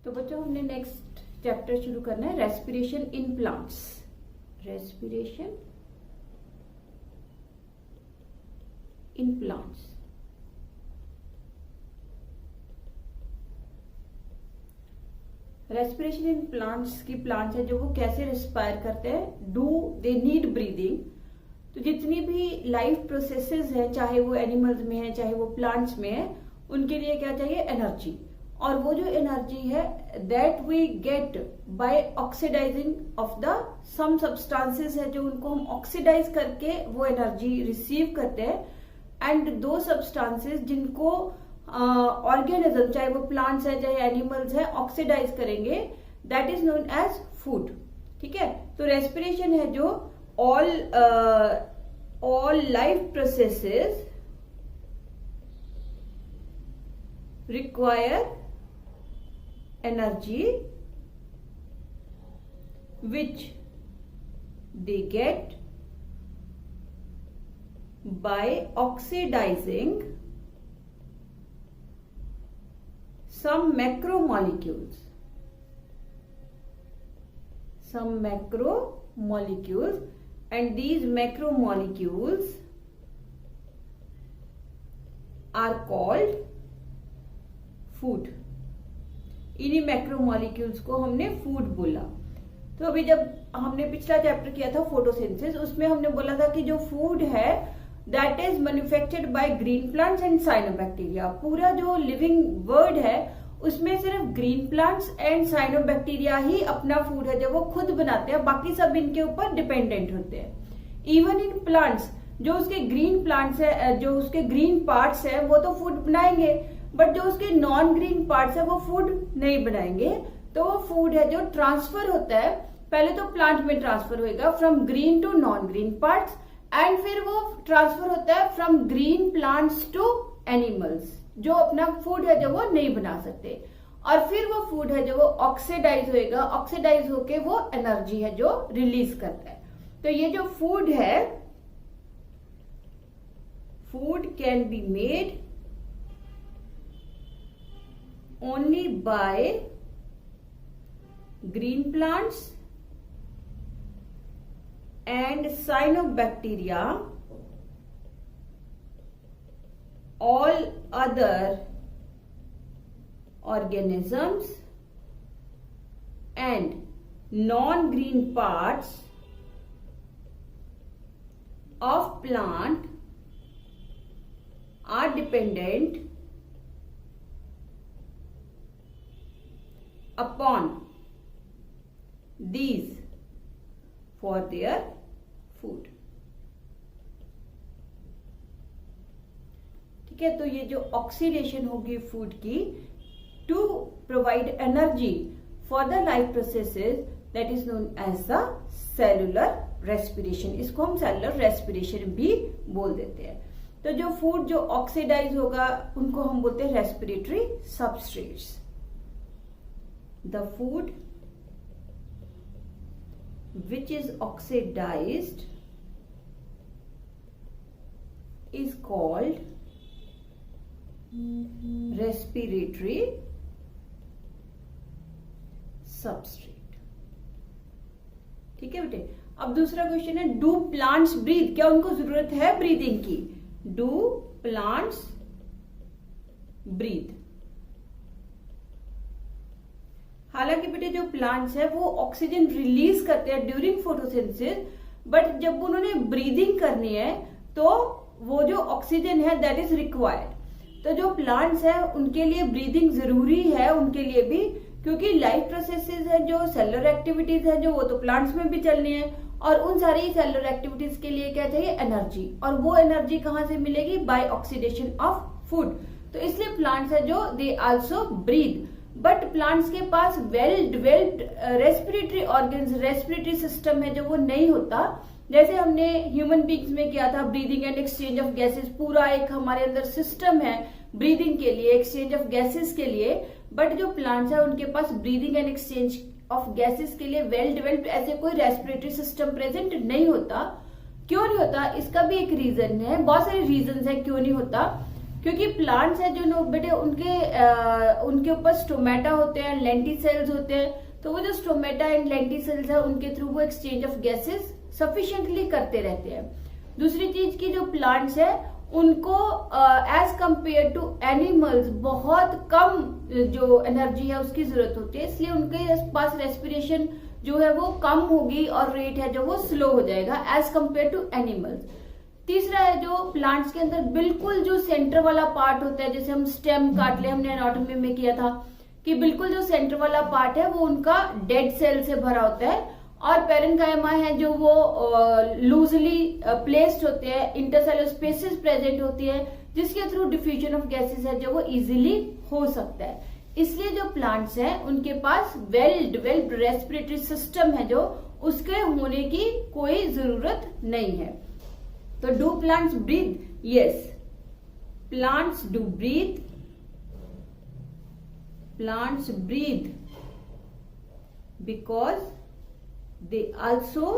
तो बच्चों हमने नेक्स्ट चैप्टर शुरू करना है respiration in plants. Respiration in plants. Respiration in plants की प्लांट्स है जो वो कैसे रेस्पायर करते हैं, डू दे नीड ब्रीदिंग। तो जितनी भी लाइफ प्रोसेसेस है, चाहे वो एनिमल्स में है चाहे वो प्लांट्स में है, उनके लिए क्या चाहिए, एनर्जी। और वो जो एनर्जी है that we get by oxidising of the some substances है जो उनको हम ऑक्सीडाइज करके वो एनर्जी रिसीव करते हैं। एंड दो सब्सटेंसेस जिनको ऑर्गेनिज्म चाहे वो प्लांट्स है चाहे एनिमल्स है ऑक्सीडाइज करेंगे, that is known as food. ठीक है, तो रेस्पिरेशन है जो all life processes require energy which they get by oxidizing some macromolecules. And these macromolecules are called food. इन्हीं मैक्रोमोलिक्यूल्स को हमने फूड बोला। तो अभी जब हमने पिछला चैप्टर किया था फोटोसिंथेसिस, उसमें हमने बोला था कि जो फूड है that is manufactured by green plants and cyanobacteria. पूरा जो लिविंग वर्ल्ड है उसमें सिर्फ ग्रीन प्लांट्स एंड साइनोबैक्टीरिया ही अपना फूड है जो वो खुद बनाते हैं, बाकी सब इनके ऊपर डिपेंडेंट होते हैं। इवन इन प्लांट्स जो उसके ग्रीन प्लांट्स है, जो उसके ग्रीन पार्ट्स है वो तो फूड बनाएंगे, बट जो उसके नॉन ग्रीन पार्ट्स है वो फूड नहीं बनाएंगे। तो वो फूड है जो ट्रांसफर होता है, पहले तो प्लांट में ट्रांसफर होगा from green to non green parts, and फिर वो ट्रांसफर होता है from green plants to animals जो अपना फूड है जो वो नहीं बना सकते। और फिर वो फूड है जो वो ऑक्सीडाइज होएगा, ऑक्सीडाइज होके वो एनर्जी है जो रिलीज करता है। तो ये जो फूड है, food can be made only by green plants and cyanobacteria. All other organisms and non-green parts of plant are dependent upon these for their food. ठीक है, तो ये जो ऑक्सीडेशन होगी फूड की to provide energy for the life processes, that is known as the cellular respiration. इसको हम cellular respiration भी बोल देते हैं। तो जो फूड जो ऑक्सीडाइज होगा उनको हम बोलते हैं respiratory substrates. The food which is oxidised is called respiratory substrate. ठीक है बेटे, अब दूसरा क्वेश्चन है डू प्लांट्स ब्रीथ, क्या उनको जरूरत है ब्रीदिंग की? Do plants breathe? हालांकि बेटे जो प्लांट्स है वो ऑक्सीजन रिलीज करते हैं ड्यूरिंग फोटोसिंथेसिस, बट जब उन्होंने ब्रीदिंग करनी है तो वो जो ऑक्सीजन है दैट इज रिक्वायर्ड। तो जो प्लांट्स है उनके लिए ब्रीदिंग जरूरी है, उनके लिए भी, क्योंकि लाइफ प्रोसेसेस है जो सेलुलर एक्टिविटीज है जो वो तो प्लांट्स में भी चलनी है, और उन सारी सेलुलर एक्टिविटीज के लिए क्या चाहिए, एनर्जी। और वो एनर्जी कहाँ से मिलेगी? By oxidation of food. तो इसलिए प्लांट्स है जो they also breathe, but plants के पास well developed respiratory organs, respiratory system है जो वो नहीं होता। जैसे हमने ह्यूमन बींग्स में किया था breathing and exchange of gases, पूरा एक हमारे अंदर सिस्टम है ब्रीदिंग के लिए, एक्सचेंज ऑफ गैसेस के लिए, बट जो प्लांट्स है उनके पास breathing and exchange of gases के लिए वेल डेवलप्ड ऐसे कोई रेस्पिरेटरी सिस्टम प्रेजेंट नहीं होता। क्यों नहीं होता? इसका भी एक रीजन है, बहुत सारे रीजन है क्यों नहीं होता। क्योंकि प्लांट्स है जो नो बेटे उनके ऊपर स्टोमेटा होते हैं, लेंटिसेल्स होते हैं, तो वो जो स्टोमेटा एंड लेंटिसेल्स है उनके थ्रू वो एक्सचेंज ऑफ गैसेस सफिशिएंटली करते रहते हैं। दूसरी चीज की जो प्लांट्स है उनको एज कंपेयर टू एनिमल्स बहुत कम जो एनर्जी है उसकी जरूरत होती है, इसलिए उनके पास रेस्पिरेशन जो है वो कम होगी और रेट है जो वो स्लो हो जाएगा एज कंपेयर टू एनिमल्स। तीसरा है जो प्लांट्स के अंदर बिल्कुल जो सेंटर वाला पार्ट होता है, जैसे हम स्टेम काट ले, हमने एनाटॉमी में किया था कि बिल्कुल जो सेंटर वाला पार्ट है वो उनका डेड सेल से भरा होता है, और पेरेन्काइमा है जो वो लूजली प्लेस्ड होते हैं, इंटरसेलुलर स्पेसेस प्रेजेंट होती है जिसके थ्रू डिफ्यूजन ऑफ गैसेस है जो वो इजीली हो सकता है। इसलिए जो प्लांट्स हैं उनके पास वेल डेवलप्ड रेस्पिरेटरी सिस्टम है जो उसके होने की कोई जरूरत नहीं है। तो do plants breathe? Yes, plants do breathe. Plants breathe because they also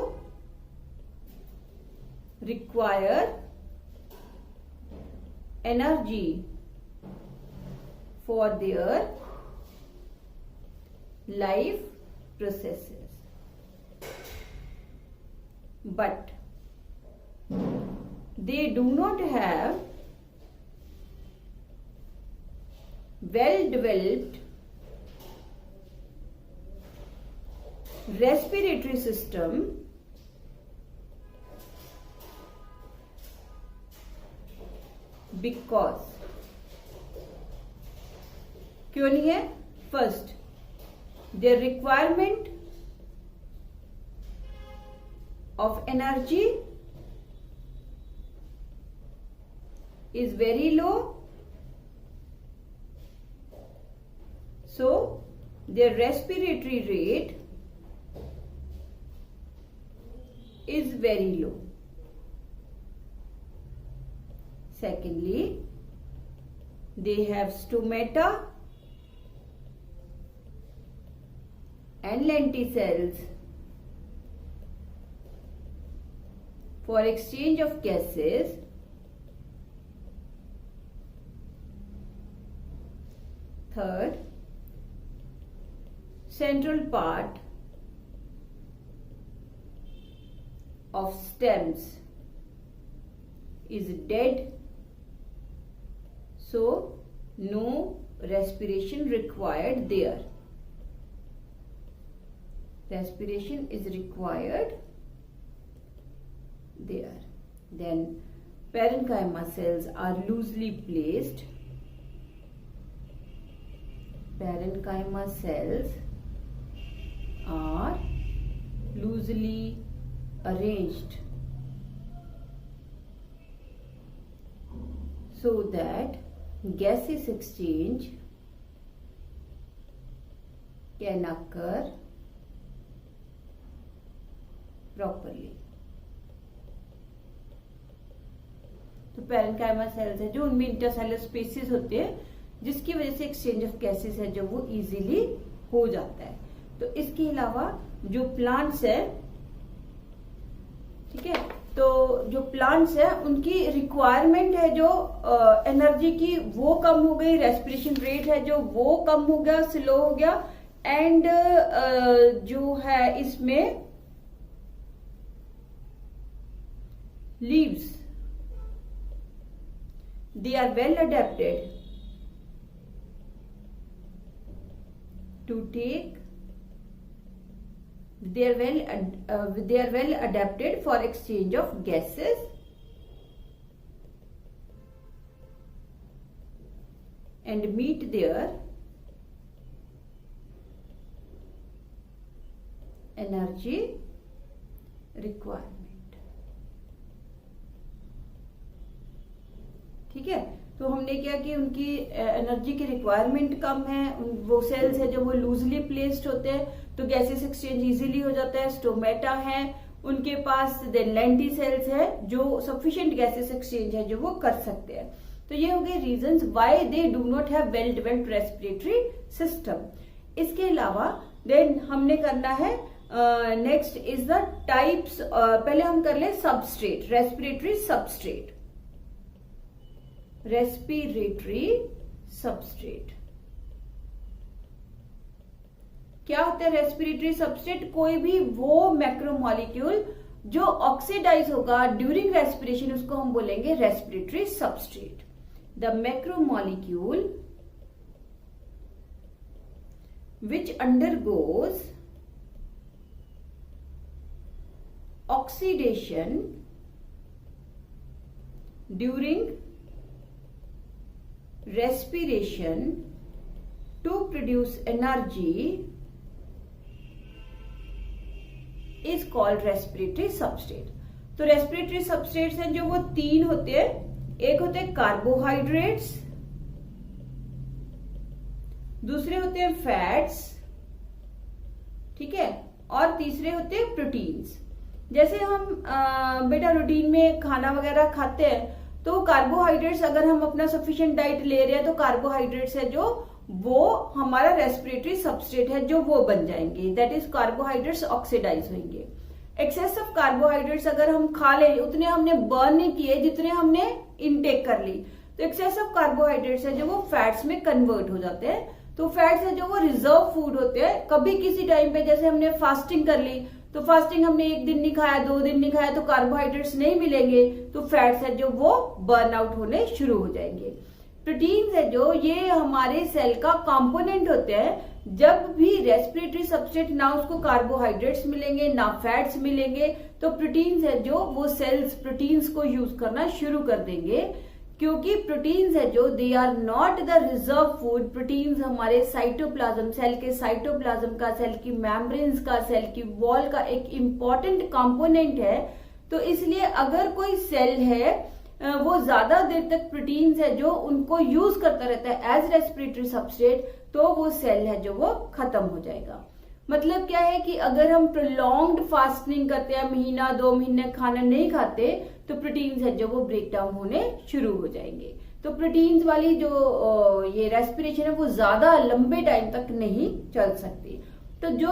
require energy for their life processes, but they do not have well developed respiratory system because क्यों नहीं है? First, their requirement of energy is very low, so their respiratory rate is very low. Secondly, they have stomata and lenticels for exchange of gases. Third, central part of stems is dead, so no respiration required there. Respiration is required there. Then parenchyma cells are loosely placed. Parenchyma cells are loosely arranged so that gaseous exchange can occur properly. तो parenchyma sales है जो उनमें intercellular spaces होते हैं जिसकी वजह से exchange of gases है जो वो इजीली हो जाता है। तो इसके अलावा जो प्लांट्स है, ठीक है, तो जो प्लांट्स है उनकी रिक्वायरमेंट है जो एनर्जी की वो कम हो गई, रेस्पिरेशन रेट है जो वो कम हो गया, स्लो हो गया, एंड जो है इसमें leaves they are well adapted to take they are well adapted for exchange of gases and meet their energy requirement. ठीक है, तो हमने क्या कि उनकी एनर्जी की रिक्वायरमेंट कम है, वो सेल्स है जो वो लूजली प्लेस्ड होते हैं तो गैसेस एक्सचेंज इजीली हो जाता है, स्टोमेटा है उनके पास, देन लेंटी सेल्स है जो सफिशिएंट गैसेस एक्सचेंज है जो वो कर सकते हैं। तो ये हो गए reasons why they do not have well developed respiratory system. इसके अलावा देन हमने करना है नेक्स्ट इज द टाइप्स। पहले हम कर ले substrate, respiratory substrate. Respiratory substrate. क्या होता है रेस्पिरेटरी सबस्ट्रेट? कोई भी वो मैक्रोमोलिक्यूल जो ऑक्सीडाइज होगा ड्यूरिंग रेस्पिरेशन, उसको हम बोलेंगे respiratory substrate. The macromolecule which undergoes oxidation during respiration to produce energy is called respiratory substrate। तो रेस्पिरेटरी सबस्ट्रेट्स हैं जो वो तीन होते हैं। एक होते हैं कार्बोहाइड्रेट्स, दूसरे होते हैं फैट्स, ठीक है, और तीसरे होते हैं प्रोटीन्स। जैसे हम बेटा रूटीन में खाना वगैरह खाते हैं तो कार्बोहाइड्रेट्स, अगर हम अपना सफिशिएंट डाइट ले रहे हैं तो कार्बोहाइड्रेट्स है जो वो हमारा रेस्पिरेटरी सबस्ट्रेट है जो वो बन जाएंगे, दैट इज कार्बोहाइड्रेट्स ऑक्सीडाइज होंगे। एक्सेस ऑफ कार्बोहाइड्रेट्स अगर हम खा ले, उतने हमने बर्न नहीं किए जितने हमने इनटेक कर ली, तो एक्सेस ऑफ कार्बोहाइड्रेट्स है जो वो फैट्स में कन्वर्ट हो जाते हैं। तो फैट्स है जो वो रिजर्व फूड होते हैं। कभी किसी टाइम पे जैसे हमने फास्टिंग कर ली, तो फास्टिंग हमने एक दिन नहीं खाया, 2 दिन नहीं खाया, तो कार्बोहाइड्रेट्स नहीं मिलेंगे, तो फैट्स है जो वो बर्न आउट होने शुरू हो जाएंगे। प्रोटीन्स है जो ये हमारे सेल का कंपोनेंट होते हैं। जब भी रेस्पिरेटरी सबस्ट्रेट ना उसको कार्बोहाइड्रेट्स मिलेंगे ना फैट्स मिलेंगे, तो प्रोटीन्स है जो वो सेल्स प्रोटीन्स को यूज करना शुरू कर देंगे, क्योंकि प्रोटीन्स है जो they are not the reserve food. Proteins हमारे साइटोप्लाज्म, सेल के साइटोप्लाज्म का, सेल की मेम्ब्रेन्स का, सेल की वॉल का एक इम्पॉर्टेंट कंपोनेंट है। तो इसलिए अगर कोई सेल है वो ज्यादा देर तक प्रोटीन्स है जो उनको यूज करता रहता है एज रेस्पिरेटरी सबस्ट्रेट, तो वो सेल है जो वो खत्म हो जाएगा। मतलब क्या है कि अगर हम प्रोलॉन्ग्ड फास्टिंग करते हैं, महीना 2 महीने खाना नहीं खाते, तो प्रोटीन्स है जो वो ब्रेक डाउन होने शुरू हो जाएंगे। तो प्रोटीन्स वाली जो ये रेस्पिरेशन है वो ज्यादा लंबे टाइम तक नहीं चल सकती। तो जो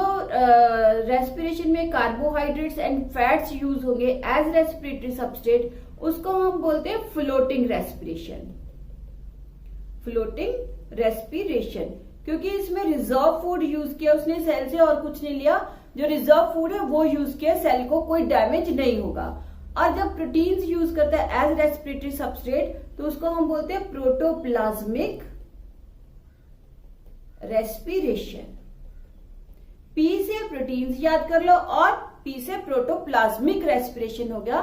रेस्पिरेशन में कार्बोहाइड्रेट्स एंड फैट्स यूज होंगे एज रेस्पिरेटरी सबस्ट्रेट, उसको हम बोलते हैं फ्लोटिंग रेस्पिरेशन। फ्लोटिंग रेस्पिरेशन, क्योंकि इसमें रिजर्व फूड यूज किया उसने, सेल से और कुछ नहीं लिया। जो रिजर्व फूड है वो यूज किया, सेल को कोई डैमेज नहीं होगा। और जब प्रोटीन्स यूज करता है एज रेस्पिरेटरी सबस्ट्रेट, तो उसको हम बोलते हैं प्रोटोप्लाज्मिक रेस्पिरेशन। पी से प्रोटीन्स याद कर लो और पी से प्रोटोप्लाज्मिक रेस्पिरेशन हो गया।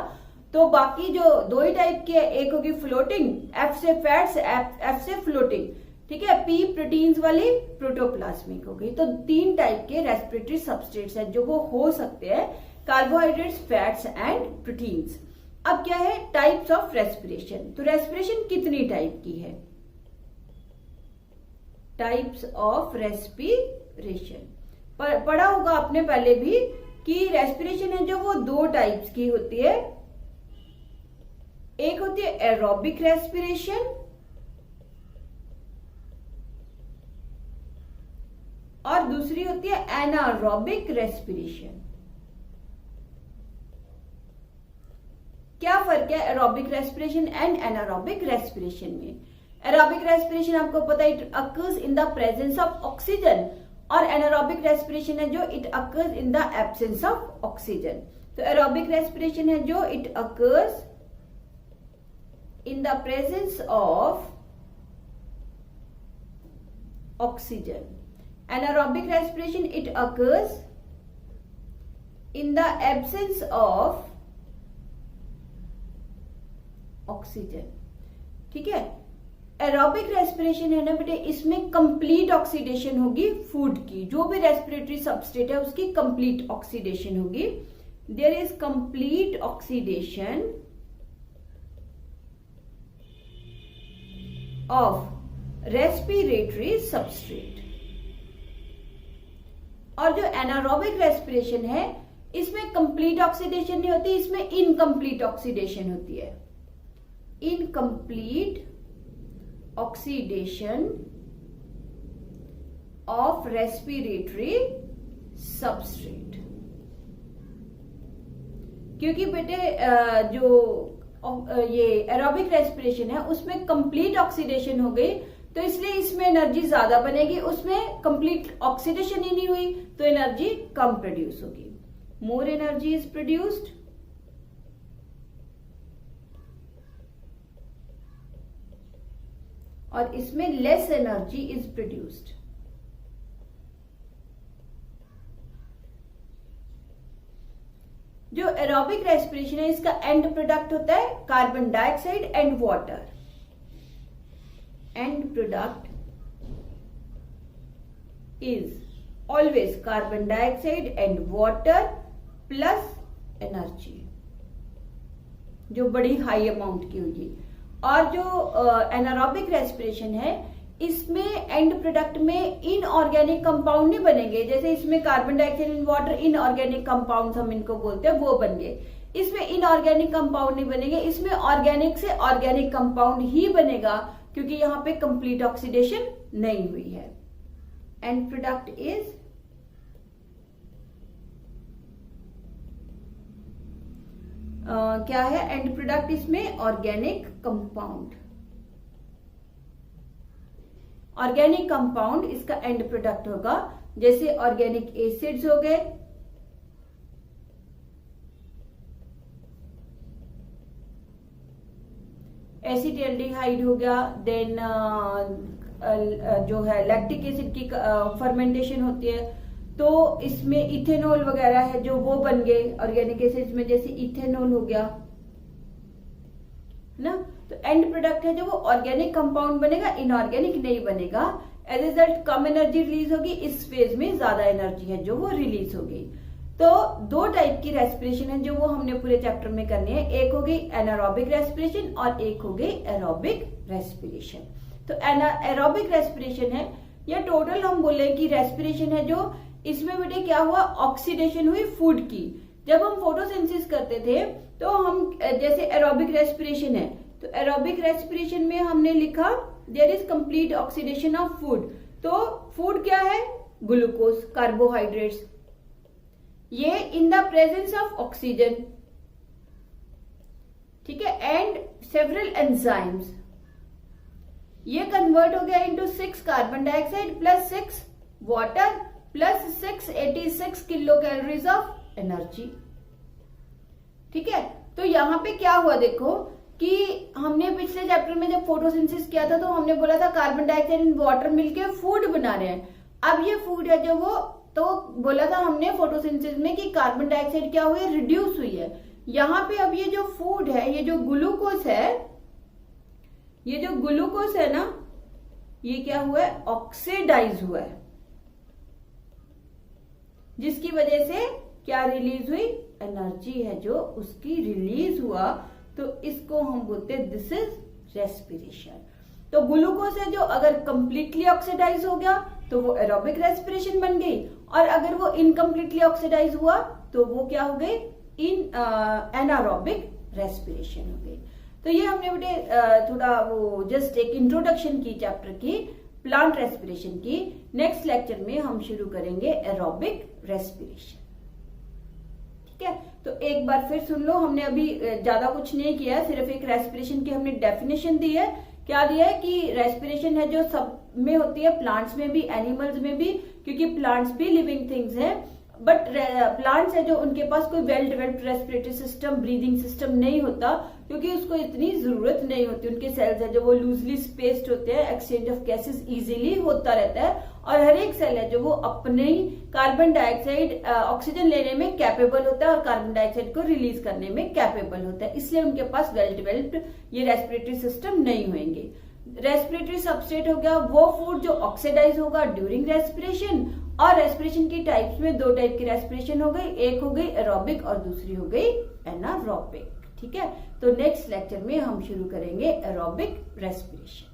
तो बाकी जो 2 ही टाइप के, एक होगी फ्लोटिंग, एफ से फैट्स, एफ से फ्लोटिंग, ठीक है। पी प्रोटीन्स वाली प्रोटोप्लाज्मिक हो गई। तो 3 टाइप के रेस्पिरेटरी सबस्ट्रेट्स हैं जो वो हो सकते हैं, कार्बोहाइड्रेट्स, फैट्स एंड प्रोटीन्स। अब क्या है टाइप्स ऑफ रेस्पिरेशन। तो रेस्पिरेशन कितनी टाइप की है? टाइप्स ऑफ रेस्पिरेशन पढ़ा होगा आपने पहले भी कि रेस्पिरेशन है जो वो 2 टाइप्स की होती है। एक होती है एरोबिक रेस्पिरेशन और दूसरी होती है एनारोबिक रेस्पिरेशन। क्या फर्क है aerobic respiration and anaerobic respiration में? एरोबिक रेस्पिरेशन आपको पता है it occurs in the presence of oxygen, और एनारोबिक रेस्पिरेशन है जो it occurs in the absence of oxygen. तो एरोबिक रेस्पिरेशन है जो it occurs in the presence of oxygen. Anaerobic respiration, it occurs in the absence of oxygen. ठीक है। Aerobic respiration है ना बेटे, इसमें कंप्लीट ऑक्सीडेशन होगी फूड की, जो भी रेस्पिरेटरी सबस्ट्रेट है उसकी कंप्लीट ऑक्सीडेशन होगी। There is complete oxidation of respiratory substrate. और जो एनारोबिक रेस्पिरेशन है इसमें कंप्लीट ऑक्सीडेशन नहीं होती, इसमें इनकम्प्लीट ऑक्सीडेशन होती है। Incomplete oxidation of respiratory substrate. क्योंकि बेटे जो ये एरोबिक रेस्पिरेशन है उसमें कंप्लीट ऑक्सीडेशन हो गई, तो इसलिए इसमें एनर्जी ज्यादा बनेगी, उसमें कंप्लीट ऑक्सीडेशन ही नहीं हुई तो एनर्जी कम प्रोड्यूस होगी। मोर एनर्जी इज प्रोड्यूस्ड और इसमें लेस एनर्जी इज प्रोड्यूस्ड। जो एरोबिक रेस्पिरेशन है इसका एंड प्रोडक्ट होता है carbon dioxide and water. And product is always carbon dioxide and water plus energy, जो बड़ी हाई अमाउंट की होगी। और जो एनारोबिक रेस्पिरेशन है इसमें एंड प्रोडक्ट में इनऑर्गेनिक कंपाउंड नहीं बनेंगे, जैसे इसमें carbon dioxide and water inorganic compound हम इनको बोलते हैं वो बन गए, इसमें इनऑर्गेनिक कंपाउंड नहीं बनेंगे, इसमें ऑर्गेनिक से ऑर्गेनिक कंपाउंड ही बनेगा क्योंकि यहाँ पे कंप्लीट ऑक्सीडेशन नहीं हुई है। एंड प्रोडक्ट इज क्या है? एंड प्रोडक्ट इसमें ऑर्गेनिक कंपाउंड। ऑर्गेनिक कंपाउंड इसका एंड प्रोडक्ट होगा, जैसे ऑर्गेनिक एसिड्स हो गए, एसिटाल्डिहाइड हो गया, देन जो है लैक्टिक एसिड की फर्मेंटेशन होती है तो इसमें इथेनॉल वगैरह है जो वो बन गए ऑर्गेनिक एसिड्स में, जैसे इथेनॉल हो गया ना। तो एंड प्रोडक्ट है जो वो ऑर्गेनिक कंपाउंड बनेगा, इनऑर्गेनिक नहीं बनेगा। एज रिजल्ट कम एनर्जी रिलीज होगी, इस फेज में ज्यादा एनर्जी है जो वो रिलीज होगी। तो दो टाइप की रेस्पिरेशन है जो वो हमने पूरे चैप्टर में करनी है, एक हो गई एनारोबिक रेस्पिरेशन और एक हो गई एरोबिक रेस्पिरेशन। तो एरोबिक रेस्पिरेशन है या टोटल हम बोले कि रेस्पिरेशन है जो इसमें बेटे क्या हुआ, ऑक्सीडेशन हुई फूड की। जब हम फोटोसिंथेसिस करते थे तो हम जैसे एरोबिक रेस्पिरेशन है तो एरोबिक रेस्पिरेशन में हमने लिखा there is complete oxidation of food. तो फूड क्या है? ग्लूकोज, कार्बोहाइड्रेट्स, ये in the presence of oxygen, ठीक है, एंड सेवरल एंजाइम्स, ये कन्वर्ट हो गया into 6 carbon dioxide plus 6 water plus 686 kilo calories of energy. ठीक है, तो यहां पे क्या हुआ देखो कि हमने पिछले चैप्टर में जब फोटोसिंथेसिस किया था तो हमने बोला था कार्बन डाइऑक्साइड एंड वाटर मिलके फूड बना रहे हैं। अब ये फूड है जो वो, तो बोला था हमने फोटोसिंथेसिस में कि कार्बन डाइऑक्साइड क्या हुई है, रिड्यूस हुई है। यहाँ पे अब ये जो फूड है, ये जो ग्लूकोज है, ये जो ग्लूकोज है ना, ये क्या हुआ है, ऑक्सीडाइज हुआ है, जिसकी वजह से क्या रिलीज हुई, एनर्जी है जो उसकी रिलीज हुआ, तो इसको हम बोलते हैं दिस इज रेस्पिरेशन। तो ग्लूकोज है जो अगर कंप्लीटली ऑक्सीडाइज हो गया तो वो एरोबिक रेस्पिरेशन बन गई, और अगर वो इनकम्प्लीटली ऑक्सीडाइज हुआ तो वो क्या हो गई, एनारोबिक रेस्पिरेशन हो गई। तो ये हमने बेटे थोड़ा वो जस्ट एक इंट्रोडक्शन की चैप्टर की प्लांट रेस्पिरेशन की। नेक्स्ट लेक्चर में हम शुरू करेंगे एरोबिक रेस्पिरेशन। ठीक है, तो एक बार फिर सुन लो, हमने अभी ज्यादा कुछ नहीं किया, सिर्फ एक रेस्पिरेशन की हमने डेफिनेशन दी है। क्या दिया है कि रेस्पिरेशन है जो सब में होती है, प्लांट्स में भी, एनिमल्स में भी, क्योंकि प्लांट्स भी लिविंग थिंग्स हैं, बट प्लांट्स है जो उनके पास कोई well developed respiratory system, breathing system नहीं होता, क्योंकि उसको इतनी जरूरत नहीं होती। उनके सेल्स है जो वो लूजली स्पेस्ड होते हैं, एक्सचेंज ऑफ गैसेस इजीली होता रहता है, और हर एक सेल है जो वो अपने कार्बन डाइऑक्साइड ऑक्सीजन लेने में कैपेबल होता है और कार्बन डाइऑक्साइड को रिलीज करने में कैपेबल होता है, इसलिए उनके पास वेल डेवलप्ड ये रेस्पिरेटरी सिस्टम नहीं होंगे। रेस्पिरेटरी सबस्ट्रेट हो गया वो फूड जो ऑक्सीडाइज होगा ड्यूरिंग रेस्पिरेशन, और रेस्पिरेशन की टाइप्स में दो टाइप की रेस्पिरेशन हो गई, एक हो गई एरोबिक और दूसरी हो गई एनारोबिक। ठीक है, तो नेक्स्ट लेक्चर में हम शुरू करेंगे एरोबिक रेस्पिरेशन।